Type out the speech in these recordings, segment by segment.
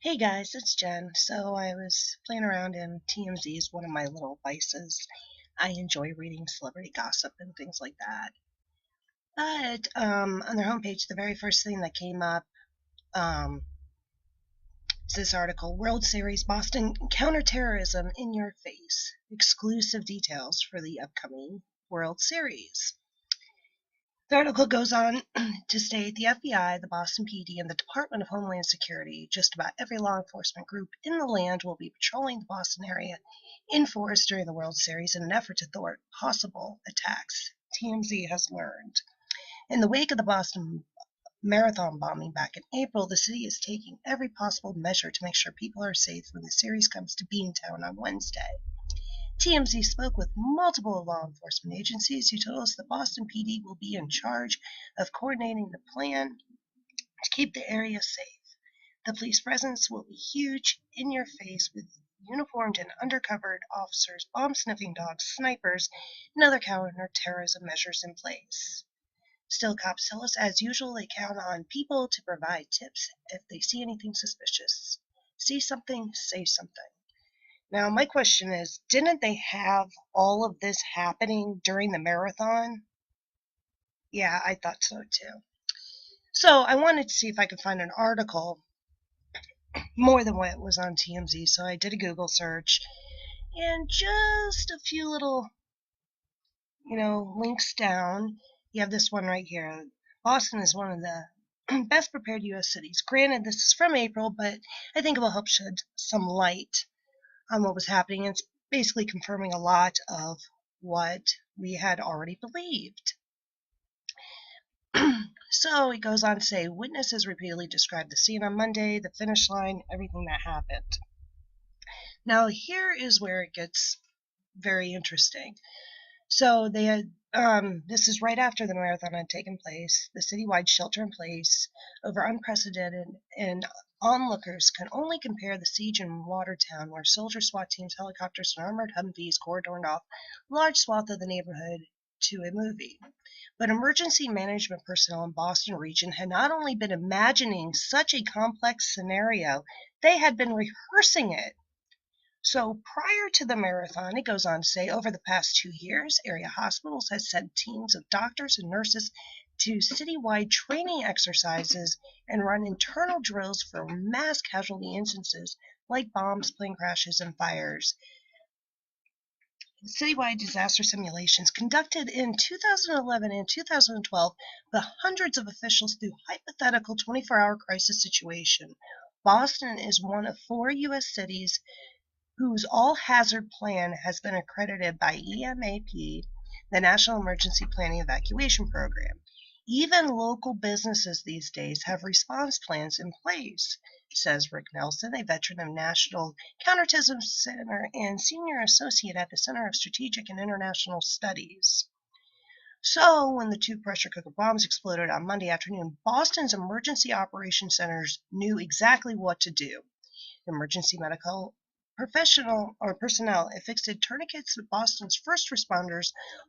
Hey guys, it's Jen. So I was playing around in TMZ is one of my little vices. I enjoy reading celebrity gossip and things like that. But on their homepage, the very first thing that came up um, is this article: World Series Boston Counterterrorism in Your Face. Exclusive details for the upcoming World Series. The article goes on to state the FBI, the Boston PD, and the Department of Homeland Security, just about every law enforcement group in the land, will be patrolling the Boston area in force during the World Series in an effort to thwart possible attacks, TMZ has learned. In the wake of the Boston Marathon bombing back in April, the city is taking every possible measure to make sure people are safe when the series comes to Beantown on Wednesday. TMZ spoke with multiple law enforcement agencies who told us the Boston PD will be in charge of coordinating the plan to keep the area safe. The police presence will be huge, in your face, with uniformed and undercover officers, bomb sniffing dogs, snipers, and other counterterrorism measures in place. Still, cops tell us, as usual, they count on people to provide tips if they see anything suspicious. See something, say something. Now, my question is, didn't they have all of this happening during the marathon? Yeah, I thought so too. So I wanted to see if I could find an article more than what was on TMZ. So I did a Google search and just a few little, links down. You have this one right here. Boston is one of the best prepared U.S. cities. Granted, this is from April, but I think it will help shed some light on what was happening. It's basically confirming a lot of what we had already believed. So it goes on to say witnesses repeatedly described the scene on Monday, the finish line, everything that happened. Now, here is where it gets very interesting. So they had, this is right after the marathon had taken place, the citywide shelter in place over unprecedented, and onlookers can only compare the siege in Watertown, where soldiers, SWAT teams, helicopters, and armored Humvees cordoned off a large swath of the neighborhood, to a movie. But emergency management personnel in Boston region had not only been imagining such a complex scenario, they had been rehearsing it. So prior to the marathon, it goes on to say, over the past 2 years, area hospitals have sent teams of doctors and nurses to citywide training exercises and run internal drills for mass casualty instances like bombs, plane crashes, and fires. Citywide disaster simulations conducted in 2011 and 2012 with hundreds of officials through hypothetical 24-hour crisis situation. Boston is one of 4 U.S. cities whose all-hazard plan has been accredited by EMAP, the National Emergency Planning Evacuation Program. Even local businesses these days have response plans in place, says Rick Nelson, a veteran of National Counterterrorism Center and senior associate at the Center of Strategic and International Studies. So, when the two pressure cooker bombs exploded on Monday afternoon, Boston's emergency operations centers knew exactly what to do. Emergency medical personnel affixed tourniquets to Boston's first responders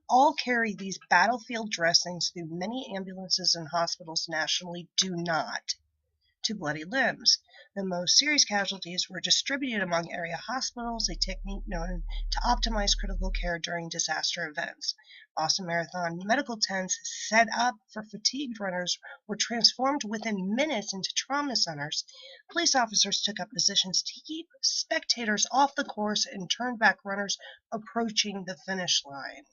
all carry these battlefield dressings through many ambulances and hospitals nationally do not, to bloody limbs. The most serious casualties were distributed among area hospitals, a technique known to optimize critical care during disaster events. Boston Marathon medical tents set up for fatigued runners were transformed within minutes into trauma centers. Police officers took up positions to keep spectators off the course and turned back runners approaching the finish line.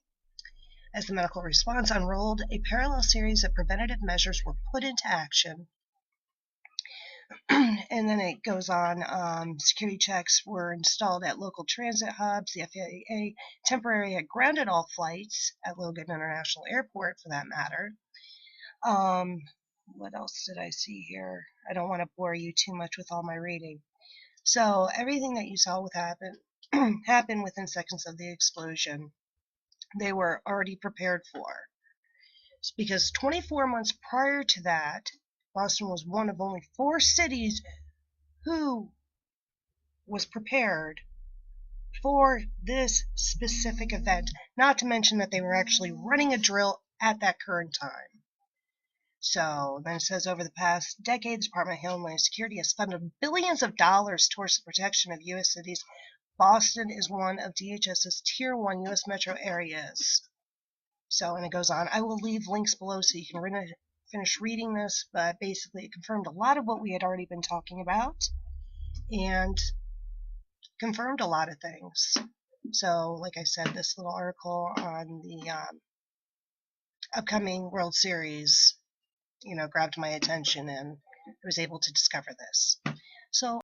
As the medical response unrolled, a parallel series of preventative measures were put into action. And then it goes on, security checks were installed at local transit hubs. The FAA temporarily had grounded all flights at Logan International Airport, for that matter. What else did I see here? I don't want to bore you too much with all my reading. So everything that you saw would happen happened within seconds of the explosion. They were already prepared for. Because 24 months prior to that, Boston was one of only 4 cities who was prepared for this specific event, not to mention that they were actually running a drill at that current time. So then it says over the past decade, the Department of Homeland Security has funded billions of dollars towards the protection of U.S. cities. Boston is one of DHS's Tier 1 U.S. metro areas. So, and it goes on. I will leave links below so you can finish reading this, but basically it confirmed a lot of what we had already been talking about and confirmed a lot of things. So, like I said, this little article on the upcoming World Series, grabbed my attention, and I was able to discover this. So